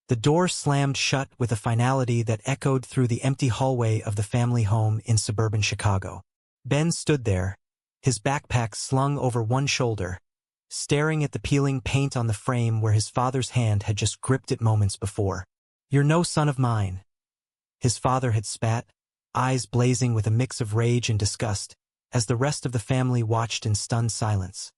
The door slammed shut with a finality that echoed through the empty hallway of the family home in suburban Chicago. Ben stood there, his backpack slung over one shoulder, staring at the peeling paint on the frame where his father's hand had just gripped it moments before. "You're no son of mine," his father had spat, eyes blazing with a mix of rage and disgust, as the rest of the family watched in stunned silence.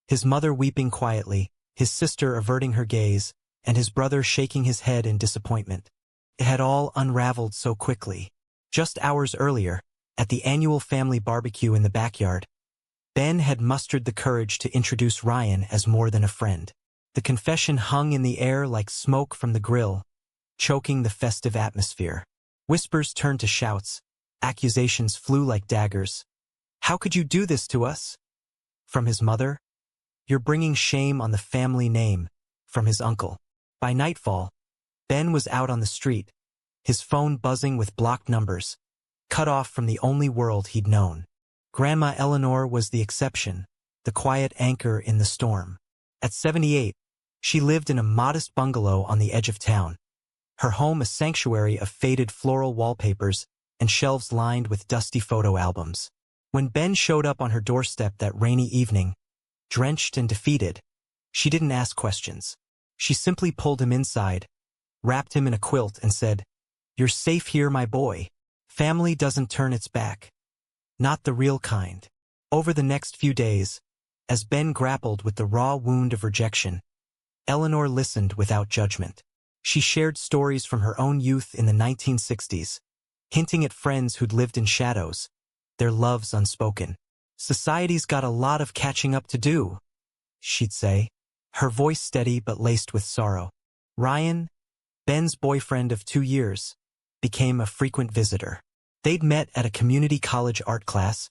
His mother weeping quietly, his sister averting her gaze, and his brother shaking his head in disappointment. It had all unraveled so quickly. Just hours earlier, at the annual family barbecue in the backyard, Ben had mustered the courage to introduce Ryan as more than a friend. The confession hung in the air like smoke from the grill, choking the festive atmosphere. Whispers turned to shouts, accusations flew like daggers. "How could you do this to us?" from his mother. "You're bringing shame on the family name," from his uncle. By nightfall, Ben was out on the street, his phone buzzing with blocked numbers, cut off from the only world he'd known. Grandma Eleanor was the exception, the quiet anchor in the storm. At 78, she lived in a modest bungalow on the edge of town, her home a sanctuary of faded floral wallpapers and shelves lined with dusty photo albums. When Ben showed up on her doorstep that rainy evening, drenched and defeated, she didn't ask questions. She simply pulled him inside, wrapped him in a quilt, and said, "You're safe here, my boy. Family doesn't turn its back. Not the real kind." Over the next few days, as Ben grappled with the raw wound of rejection, Eleanor listened without judgment. She shared stories from her own youth in the 1960s, hinting at friends who'd lived in shadows, their loves unspoken. "Society's got a lot of catching up to do," she'd say, her voice steady but laced with sorrow. Ryan, Ben's boyfriend of 2 years, became a frequent visitor. They'd met at a community college art class,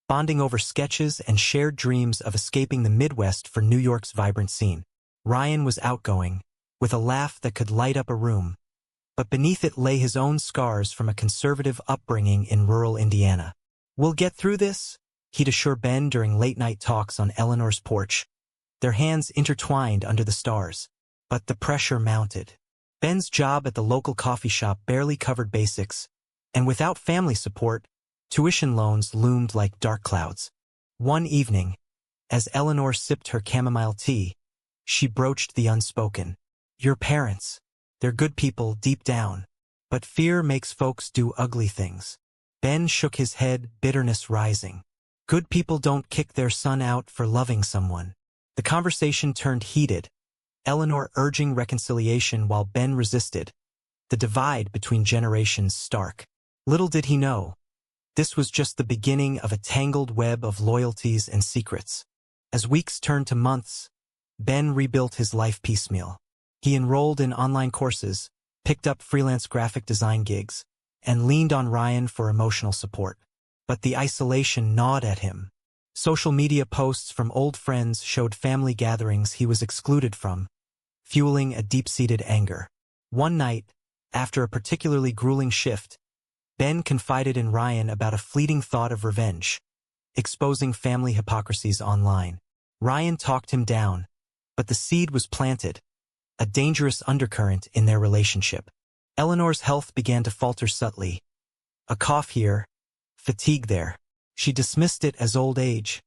bonding over sketches and shared dreams of escaping the Midwest for New York's vibrant scene. Ryan was outgoing, with a laugh that could light up a room, but beneath it lay his own scars from a conservative upbringing in rural Indiana. "We'll get through this," he'd assure Ben during late-night talks on Eleanor's porch, their hands intertwined under the stars. But the pressure mounted. Ben's job at the local coffee shop barely covered basics, and without family support, tuition loans loomed like dark clouds. One evening, as Eleanor sipped her chamomile tea, she broached the unspoken. "Your parents, they're good people deep down, but fear makes folks do ugly things." Ben shook his head, bitterness rising. "Good people don't kick their son out for loving someone." The conversation turned heated, Eleanor urging reconciliation while Ben resisted, the divide between generations stark. Little did he know, this was just the beginning of a tangled web of loyalties and secrets. As weeks turned to months, Ben rebuilt his life piecemeal. He enrolled in online courses, picked up freelance graphic design gigs, and leaned on Ryan for emotional support. But the isolation gnawed at him. Social media posts from old friends showed family gatherings he was excluded from, fueling a deep-seated anger. One night, after a particularly grueling shift, Ben confided in Ryan about a fleeting thought of revenge, exposing family hypocrisies online. Ryan talked him down, but the seed was planted, a dangerous undercurrent in their relationship. Eleanor's health began to falter subtly. A cough here, fatigue there. She dismissed it as old age,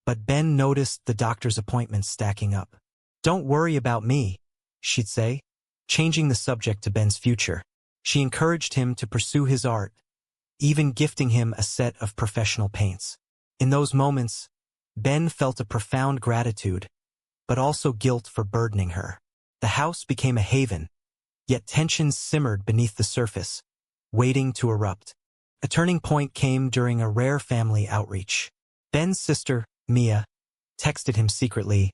but Ben noticed the doctor's appointments stacking up. "Don't worry about me," she'd say, changing the subject to Ben's future. She encouraged him to pursue his art, even gifting him a set of professional paints. In those moments, Ben felt a profound gratitude, but also guilt for burdening her. The house became a haven, yet tensions simmered beneath the surface, waiting to erupt. A turning point came during a rare family outreach. Ben's sister, Mia, texted him secretly,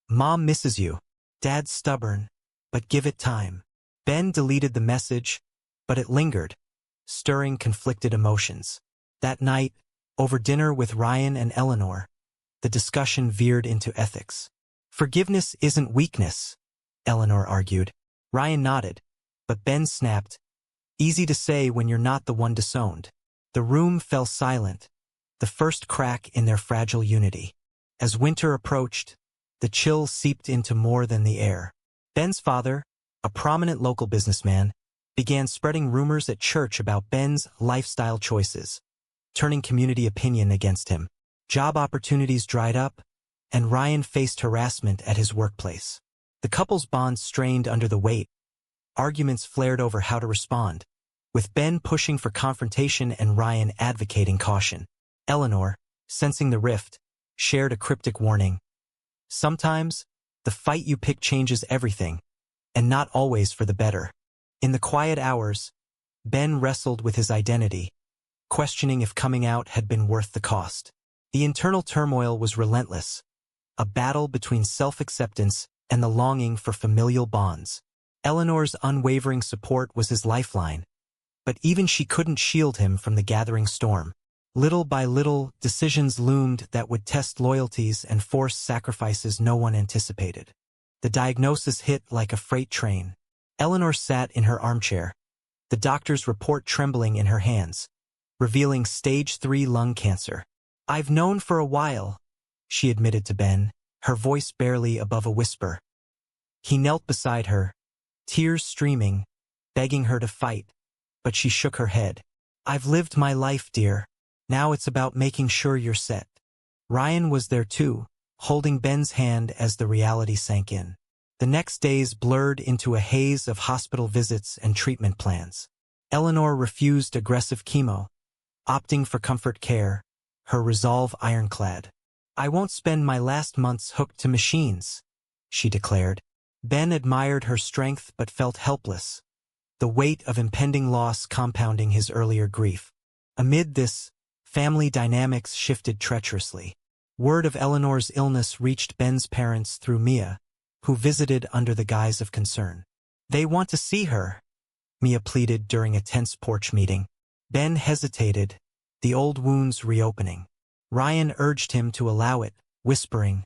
"Mom misses you. Dad's stubborn, but give it time." Ben deleted the message, but it lingered, stirring conflicted emotions. That night, over dinner with Ryan and Eleanor, the discussion veered into ethics. "Forgiveness isn't weakness," Eleanor argued. Ryan nodded, but Ben snapped, "Easy to say when you're not the one disowned." The room fell silent, the first crack in their fragile unity. As winter approached, the chill seeped into more than the air. Ben's father, a prominent local businessman, began spreading rumors at church about Ben's lifestyle choices, turning community opinion against him. Job opportunities dried up, and Ryan faced harassment at his workplace. The couple's bond strained under the weight. Arguments flared over how to respond, with Ben pushing for confrontation and Ryan advocating caution. Eleanor, sensing the rift, shared a cryptic warning. Sometimes, the fight you pick changes everything, and not always for the better. In the quiet hours, Ben wrestled with his identity, questioning if coming out had been worth the cost. The internal turmoil was relentless, a battle between self-acceptance and the longing for familial bonds. Eleanor's unwavering support was his lifeline, but even she couldn't shield him from the gathering storm. Little by little, decisions loomed that would test loyalties and force sacrifices no one anticipated. The diagnosis hit like a freight train. Eleanor sat in her armchair, the doctor's report trembling in her hands, revealing stage 3 lung cancer. "I've known for a while," she admitted to Ben, her voice barely above a whisper. He knelt beside her, tears streaming, begging her to fight, but she shook her head. "I've lived my life, dear. Now it's about making sure you're set." Ryan was there too, holding Ben's hand as the reality sank in. The next days blurred into a haze of hospital visits and treatment plans. Eleanor refused aggressive chemo, opting for comfort care, her resolve ironclad. "I won't spend my last months hooked to machines," she declared. Ben admired her strength but felt helpless, the weight of impending loss compounding his earlier grief. Amid this, family dynamics shifted treacherously. Word of Eleanor's illness reached Ben's parents through Mia, who visited under the guise of concern. "They want to see her," Mia pleaded during a tense porch meeting. Ben hesitated, the old wounds reopening. Ryan urged him to allow it, whispering,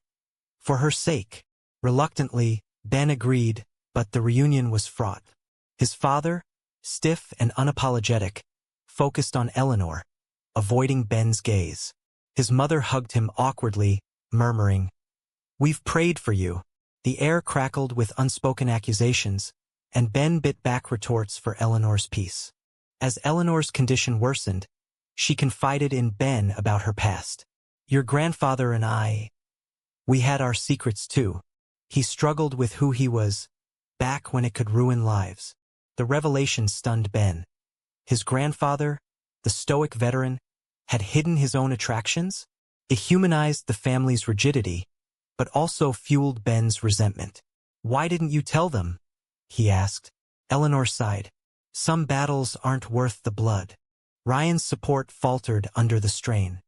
"For her sake." Reluctantly, Ben agreed, but the reunion was fraught. His father, stiff and unapologetic, focused on Eleanor, avoiding Ben's gaze. His mother hugged him awkwardly, murmuring, "We've prayed for you." The air crackled with unspoken accusations, and Ben bit back retorts for Eleanor's peace. As Eleanor's condition worsened, she confided in Ben about her past. "Your grandfather and we had our secrets too. He struggled with who he was, back when it could ruin lives." The revelation stunned Ben. His grandfather, the stoic veteran, had hidden his own attractions? It humanized the family's rigidity, but also fueled Ben's resentment. "Why didn't you tell them?" he asked. Eleanor sighed. "Some battles aren't worth the blood." Ryan's support faltered under the strain.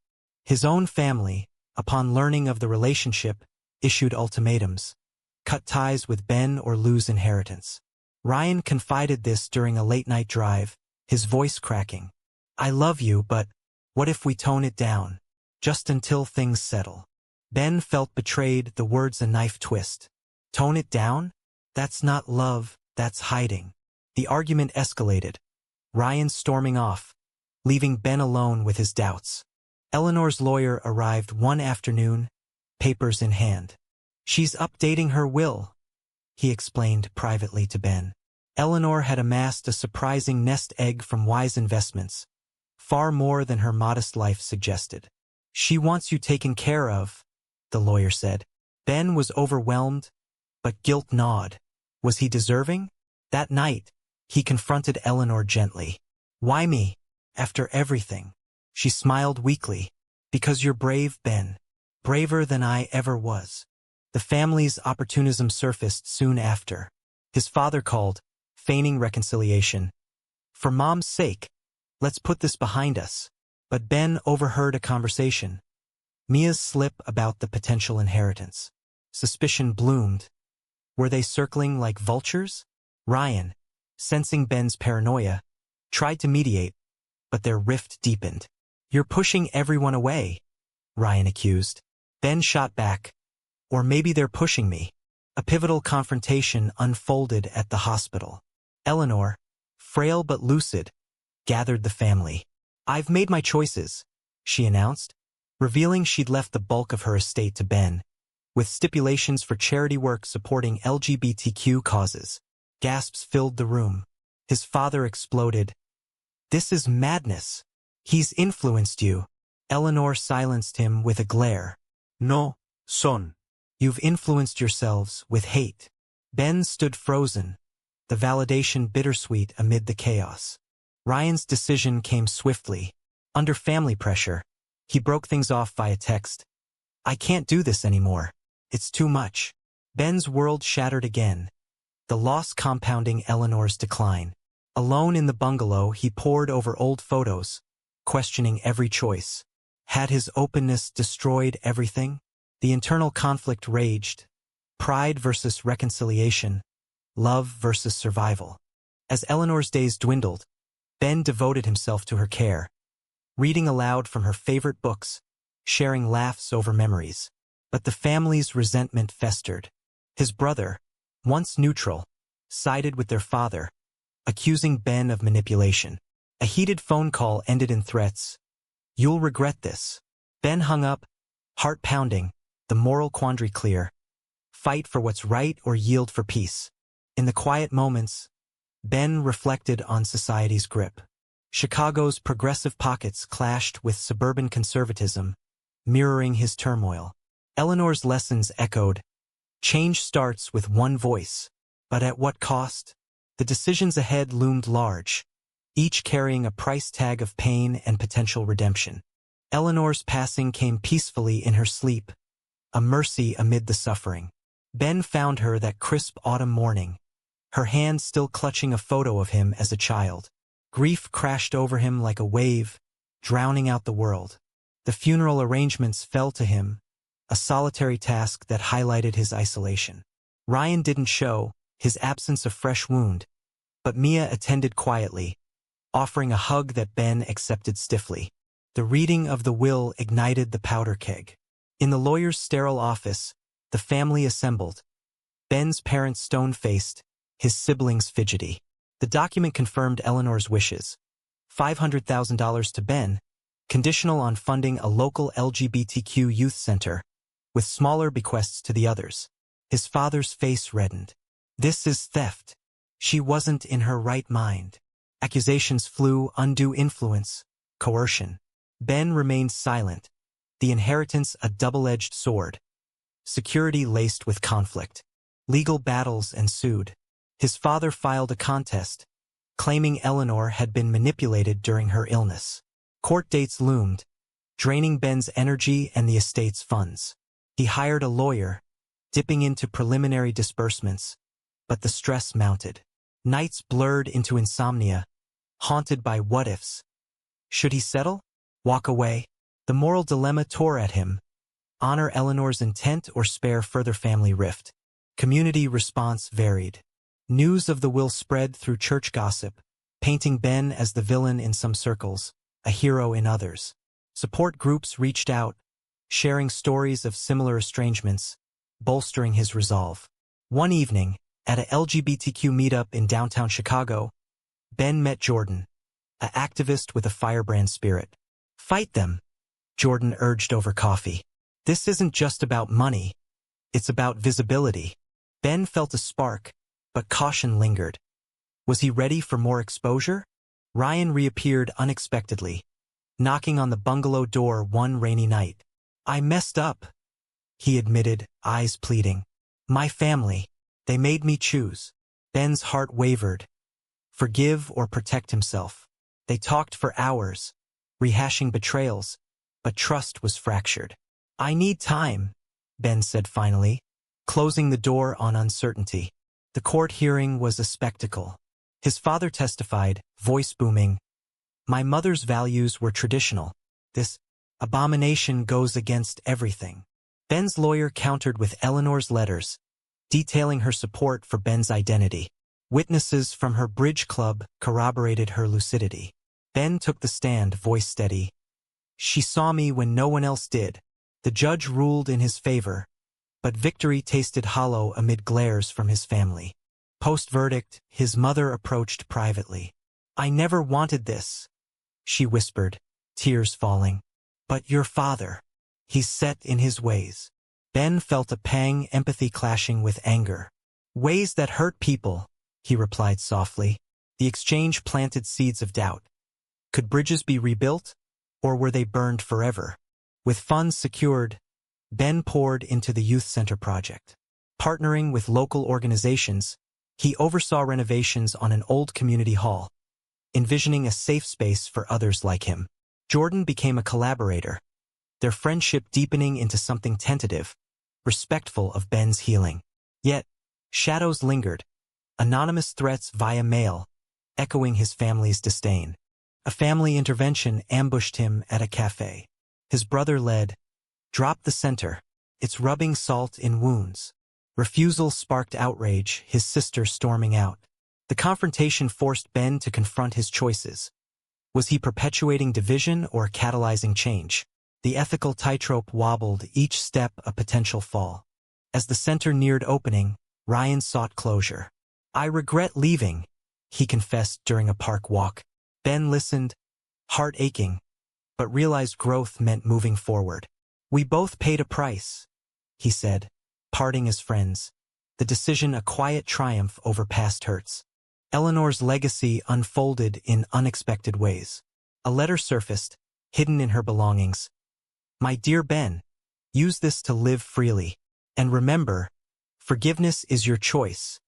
His own family, upon learning of the relationship, issued ultimatums. Cut ties with Ben or lose inheritance. Ryan confided this during a late-night drive, his voice cracking. "I love you, but what if we tone it down? Just until things settle." Ben felt betrayed, the words a knife twist. Tone it down? That's not love, that's hiding. The argument escalated, Ryan storming off, leaving Ben alone with his doubts. Eleanor's lawyer arrived one afternoon, papers in hand. "She's updating her will," he explained privately to Ben. Eleanor had amassed a surprising nest egg from wise investments, far more than her modest life suggested. "She wants you taken care of," the lawyer said. Ben was overwhelmed, but guilt gnawed. Was he deserving? That night, he confronted Eleanor gently. "Why me? After everything?" She smiled weakly. "Because you're brave, Ben. Braver than I ever was." The family's opportunism surfaced soon after. His father called, feigning reconciliation. "For Mom's sake, let's put this behind us." But Ben overheard a conversation. Mia's slip about the potential inheritance. Suspicion bloomed. Were they circling like vultures? Ryan, sensing Ben's paranoia, tried to mediate, but their rift deepened. "You're pushing everyone away," Ryan accused. Ben shot back. "Or maybe they're pushing me." A pivotal confrontation unfolded at the hospital. Eleanor, frail but lucid, gathered the family. "I've made my choices," she announced, revealing she'd left the bulk of her estate to Ben, with stipulations for charity work supporting LGBTQ causes. Gasps filled the room. His father exploded. "This is madness. He's influenced you." Eleanor silenced him with a glare. "No, son. You've influenced yourselves with hate." Ben stood frozen, the validation bittersweet amid the chaos. Ryan's decision came swiftly. Under family pressure, he broke things off via text. "I can't do this anymore. It's too much." Ben's world shattered again, the loss compounding Eleanor's decline. Alone in the bungalow, he pored over old photos, questioning every choice. Had his openness destroyed everything? The internal conflict raged. Pride versus reconciliation, love versus survival. As Eleanor's days dwindled, Ben devoted himself to her care, reading aloud from her favorite books, sharing laughs over memories. But the family's resentment festered. His brother, once neutral, sided with their father, accusing Ben of manipulation. A heated phone call ended in threats. "You'll regret this." Ben hung up, heart pounding, the moral quandary clear. Fight for what's right or yield for peace. In the quiet moments, Ben reflected on society's grip. Chicago's progressive pockets clashed with suburban conservatism, mirroring his turmoil. Eleanor's lessons echoed. Change starts with one voice, but at what cost? The decisions ahead loomed large, each carrying a price tag of pain and potential redemption. Eleanor's passing came peacefully in her sleep, a mercy amid the suffering. Ben found her that crisp autumn morning, her hand still clutching a photo of him as a child. Grief crashed over him like a wave, drowning out the world. The funeral arrangements fell to him, a solitary task that highlighted his isolation. Ryan didn't show, his absence a fresh wound, but Mia attended quietly, offering a hug that Ben accepted stiffly. The reading of the will ignited the powder keg. In the lawyer's sterile office, the family assembled. Ben's parents stone-faced, his siblings fidgety. The document confirmed Eleanor's wishes. $500,000 to Ben, conditional on funding a local LGBTQ youth center, with smaller bequests to the others. His father's face reddened. "This is theft. She wasn't in her right mind." Accusations flew, undue influence, coercion. Ben remained silent, the inheritance a double-edged sword. Security laced with conflict. Legal battles ensued. His father filed a contest, claiming Eleanor had been manipulated during her illness. Court dates loomed, draining Ben's energy and the estate's funds. He hired a lawyer, dipping into preliminary disbursements, but the stress mounted. Nights blurred into insomnia, haunted by what-ifs. Should he settle? Walk away? The moral dilemma tore at him. Honor Eleanor's intent or spare further family rift? Community response varied. News of the will spread through church gossip, painting Ben as the villain in some circles, a hero in others. Support groups reached out, sharing stories of similar estrangements, bolstering his resolve. One evening, at a LGBTQ meetup in downtown Chicago, Ben met Jordan, an activist with a firebrand spirit. "Fight them," Jordan urged over coffee. "This isn't just about money. It's about visibility." Ben felt a spark, but caution lingered. Was he ready for more exposure? Ryan reappeared unexpectedly, knocking on the bungalow door one rainy night. "I messed up," he admitted, eyes pleading. "My family. They made me choose." Ben's heart wavered. Forgive or protect himself. They talked for hours, rehashing betrayals, but trust was fractured. "I need time," Ben said finally, closing the door on uncertainty. The court hearing was a spectacle. His father testified, voice booming. "My mother's values were traditional. This abomination goes against everything." Ben's lawyer countered with Eleanor's letters, detailing her support for Ben's identity. Witnesses from her bridge club corroborated her lucidity. Ben took the stand, voice steady. "She saw me when no one else did." The judge ruled in his favor, but victory tasted hollow amid glares from his family. Post-verdict, his mother approached privately. "I never wanted this," she whispered, tears falling. "But your father, he's set in his ways." Ben felt a pang, empathy clashing with anger. "Ways that hurt people," he replied softly. The exchange planted seeds of doubt. Could bridges be rebuilt, or were they burned forever? With funds secured, Ben poured into the youth center project. Partnering with local organizations, he oversaw renovations on an old community hall, envisioning a safe space for others like him. Jordan became a collaborator, their friendship deepening into something tentative, respectful of Ben's healing. Yet, shadows lingered, anonymous threats via mail, echoing his family's disdain. A family intervention ambushed him at a cafe. His brother led, "Drop the center. It's rubbing salt in wounds." Refusal sparked outrage, his sister storming out. The confrontation forced Ben to confront his choices. Was he perpetuating division or catalyzing change? The ethical tightrope wobbled, each step a potential fall. As the center neared opening, Ryan sought closure. "I regret leaving," he confessed during a park walk. Ben listened, heart aching, but realized growth meant moving forward. "We both paid a price," he said, parting as friends. The decision a quiet triumph over past hurts. Eleanor's legacy unfolded in unexpected ways. A letter surfaced, hidden in her belongings. "My dear Ben, use this to live freely. And remember, forgiveness is your choice,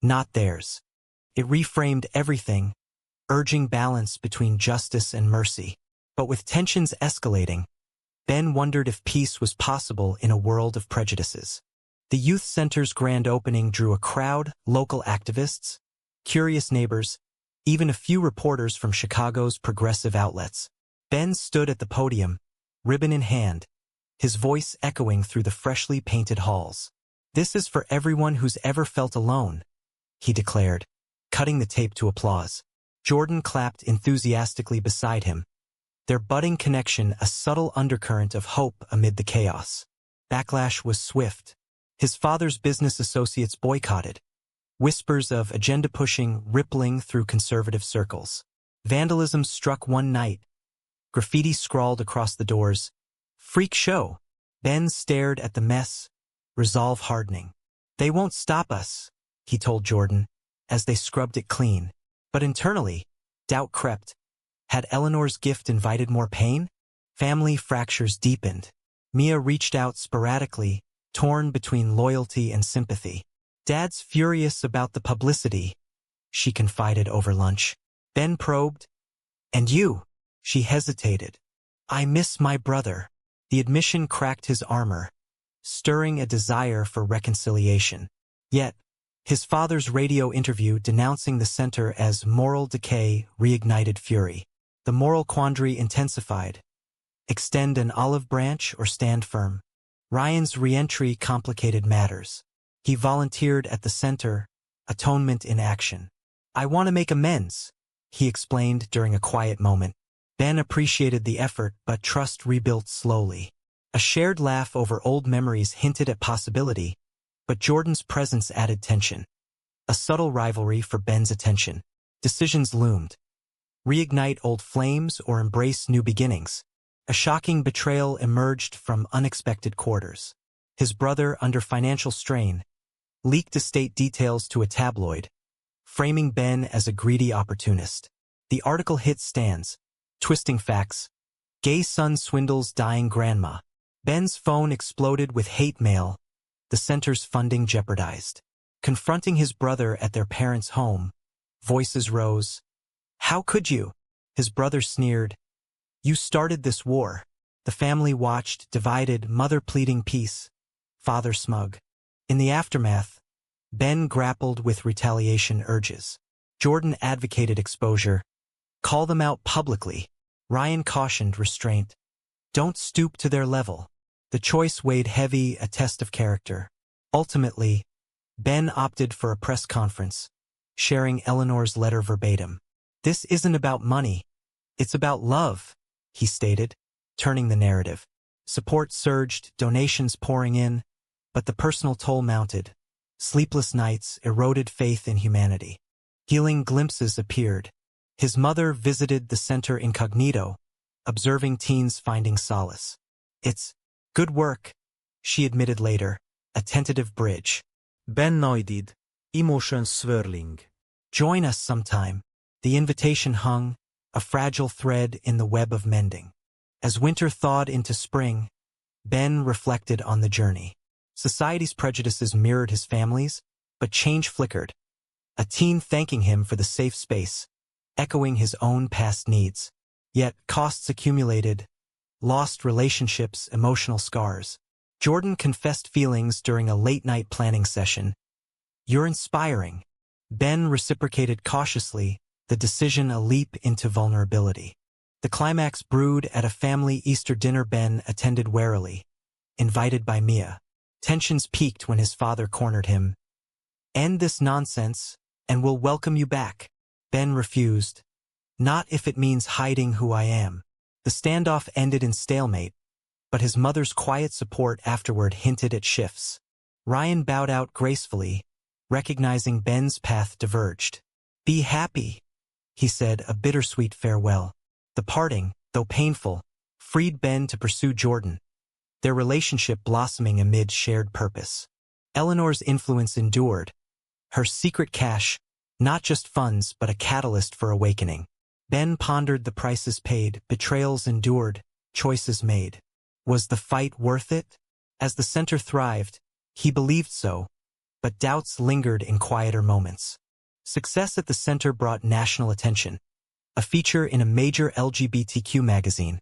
not theirs." It reframed everything, urging balance between justice and mercy. But with tensions escalating, Ben wondered if peace was possible in a world of prejudices. The youth center's grand opening drew a crowd, local activists, curious neighbors, even a few reporters from Chicago's progressive outlets. Ben stood at the podium, ribbon in hand, his voice echoing through the freshly painted halls. "This is for everyone who's ever felt alone," he declared, cutting the tape to applause. Jordan clapped enthusiastically beside him, their budding connection a subtle undercurrent of hope amid the chaos. Backlash was swift. His father's business associates boycotted, whispers of agenda-pushing rippling through conservative circles. Vandalism struck one night. Graffiti scrawled across the doors. "Freak show." Ben stared at the mess, resolve hardening. "They won't stop us," he told Jordan, as they scrubbed it clean. But internally, doubt crept. Had Eleanor's gift invited more pain? Family fractures deepened. Mia reached out sporadically, torn between loyalty and sympathy. "Dad's furious about the publicity," she confided over lunch. Ben probed. "And you?" She hesitated. "I miss my brother." The admission cracked his armor, stirring a desire for reconciliation. Yet, his father's radio interview denouncing the center as moral decay reignited fury. The moral quandary intensified. Extend an olive branch or stand firm? Ryan's re-entry complicated matters. He volunteered at the center, atonement in action. "I want to make amends," he explained during a quiet moment. Ben appreciated the effort, but trust rebuilt slowly. A shared laugh over old memories hinted at possibility, but Jordan's presence added tension. A subtle rivalry for Ben's attention. Decisions loomed. Reignite old flames or embrace new beginnings. A shocking betrayal emerged from unexpected quarters. His brother, under financial strain, leaked estate details to a tabloid, framing Ben as a greedy opportunist. The article hit stands, twisting facts. Gay son swindles dying grandma. Ben's phone exploded with hate mail, the center's funding jeopardized. Confronting his brother at their parents' home, voices rose. "How could you?" His brother sneered. "You started this war." The family watched, divided, mother pleading peace, father smug. In the aftermath, Ben grappled with retaliation urges. Jordan advocated exposure. "Call them out publicly." Ryan cautioned restraint. "Don't stoop to their level." The choice weighed heavy, a test of character. Ultimately, Ben opted for a press conference, sharing Eleanor's letter verbatim. "This isn't about money. It's about love," he stated, turning the narrative. Support surged, donations pouring in, but the personal toll mounted. Sleepless nights eroded faith in humanity. Healing glimpses appeared. His mother visited the center incognito, observing teens finding solace. "It's good work," she admitted later, a tentative bridge. Ben noided, emotions swirling. Join us sometime. The invitation hung, a fragile thread in the web of mending. As winter thawed into spring, Ben reflected on the journey. Society's prejudices mirrored his family's, but change flickered. A teen thanking him for the safe space, echoing his own past needs. Yet costs accumulated, lost relationships, emotional scars. Jordan confessed feelings during a late-night planning session. "You're inspiring." Ben reciprocated cautiously, the decision a leap into vulnerability. The climax brewed at a family Easter dinner Ben attended warily, invited by Mia. Tensions peaked when his father cornered him. "End this nonsense, and we'll welcome you back." Ben refused. "Not if it means hiding who I am." The standoff ended in stalemate, but his mother's quiet support afterward hinted at shifts. Ryan bowed out gracefully, recognizing Ben's path diverged. "Be happy," he said, a bittersweet farewell. The parting, though painful, freed Ben to pursue Jordan, their relationship blossoming amid shared purpose. Eleanor's influence endured, her secret cash, not just funds but a catalyst for awakening. Ben pondered the prices paid, betrayals endured, choices made. Was the fight worth it? As the center thrived, he believed so, but doubts lingered in quieter moments. Success at the center brought national attention, a feature in a major LGBTQ magazine,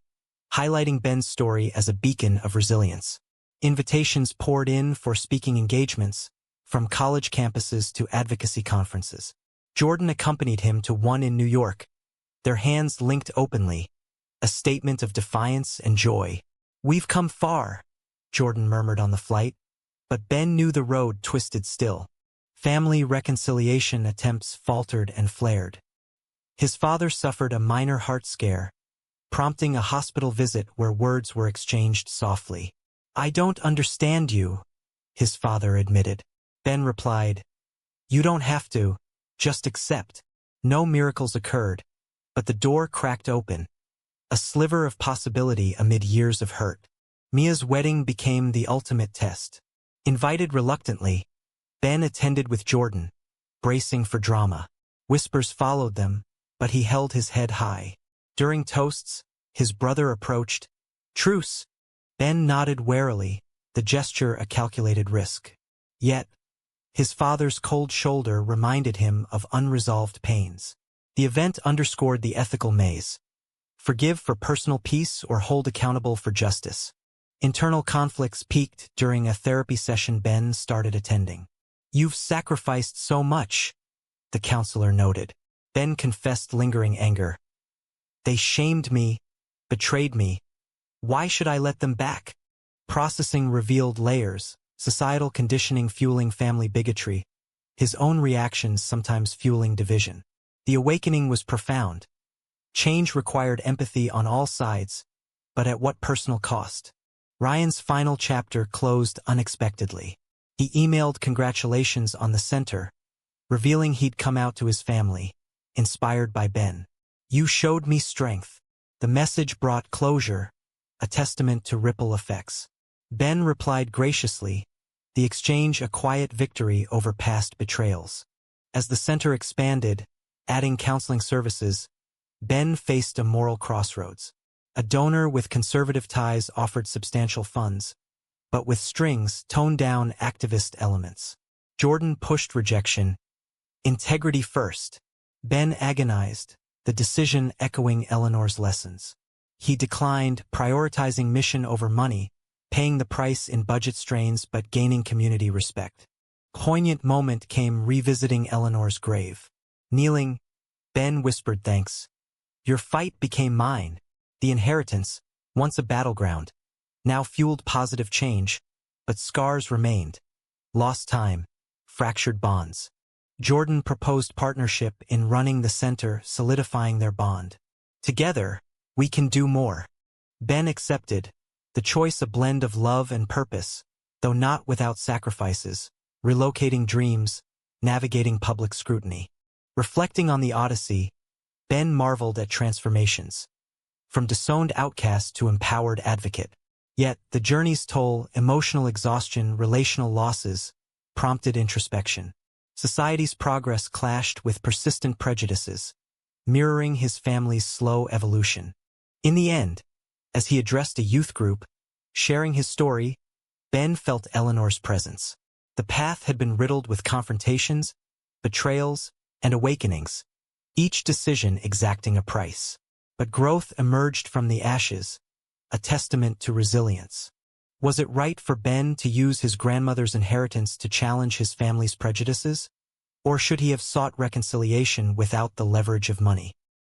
highlighting Ben's story as a beacon of resilience. Invitations poured in for speaking engagements, from college campuses to advocacy conferences. Jordan accompanied him to one in New York, their hands linked openly, a statement of defiance and joy. "We've come far," Jordan murmured on the flight, but Ben knew the road twisted still. Family reconciliation attempts faltered and flared. His father suffered a minor heart scare, prompting a hospital visit where words were exchanged softly. "I don't understand you," his father admitted. Ben replied, "You don't have to, just accept." No miracles occurred, but the door cracked open, a sliver of possibility amid years of hurt. Mia's wedding became the ultimate test. Invited reluctantly, Ben attended with Jordan, bracing for drama. Whispers followed them, but he held his head high. During toasts, his brother approached. "Truce." Ben nodded warily, the gesture a calculated risk. Yet, his father's cold shoulder reminded him of unresolved pains. The event underscored the ethical maze. Forgive for personal peace or hold accountable for justice. Internal conflicts peaked during a therapy session Ben started attending. "You've sacrificed so much," the counselor noted. Ben confessed lingering anger. "They shamed me, betrayed me. Why should I let them back?" Processing revealed layers, societal conditioning fueling family bigotry, his own reactions sometimes fueling division. The awakening was profound. Change required empathy on all sides, but at what personal cost? Ryan's final chapter closed unexpectedly. He emailed congratulations on the center, revealing he'd come out to his family, inspired by Ben. "You showed me strength." The message brought closure, a testament to ripple effects. Ben replied graciously, the exchange a quiet victory over past betrayals. As the center expanded, adding counseling services, Ben faced a moral crossroads. A donor with conservative ties offered substantial funds, but with strings, toned-down activist elements. Jordan pushed rejection. Integrity first. Ben agonized, the decision echoing Eleanor's lessons. He declined, prioritizing mission over money, paying the price in budget strains but gaining community respect. Poignant moment came revisiting Eleanor's grave. Kneeling, Ben whispered thanks. "Your fight became mine." The inheritance, once a battleground, now fueled positive change, but scars remained. Lost time, fractured bonds. Jordan proposed partnership in running the center, solidifying their bond. "Together, we can do more." Ben accepted, the choice a blend of love and purpose, though not without sacrifices, relocating dreams, navigating public scrutiny. Reflecting on the Odyssey, Ben marveled at transformations. From disowned outcast to empowered advocate. Yet, the journey's toll, emotional exhaustion, relational losses, prompted introspection. Society's progress clashed with persistent prejudices, mirroring his family's slow evolution. In the end, as he addressed a youth group, sharing his story, Ben felt Eleanor's presence. The path had been riddled with confrontations, betrayals, and awakenings, each decision exacting a price. But growth emerged from the ashes, a testament to resilience. Was it right for Ben to use his grandmother's inheritance to challenge his family's prejudices? Or should he have sought reconciliation without the leverage of money?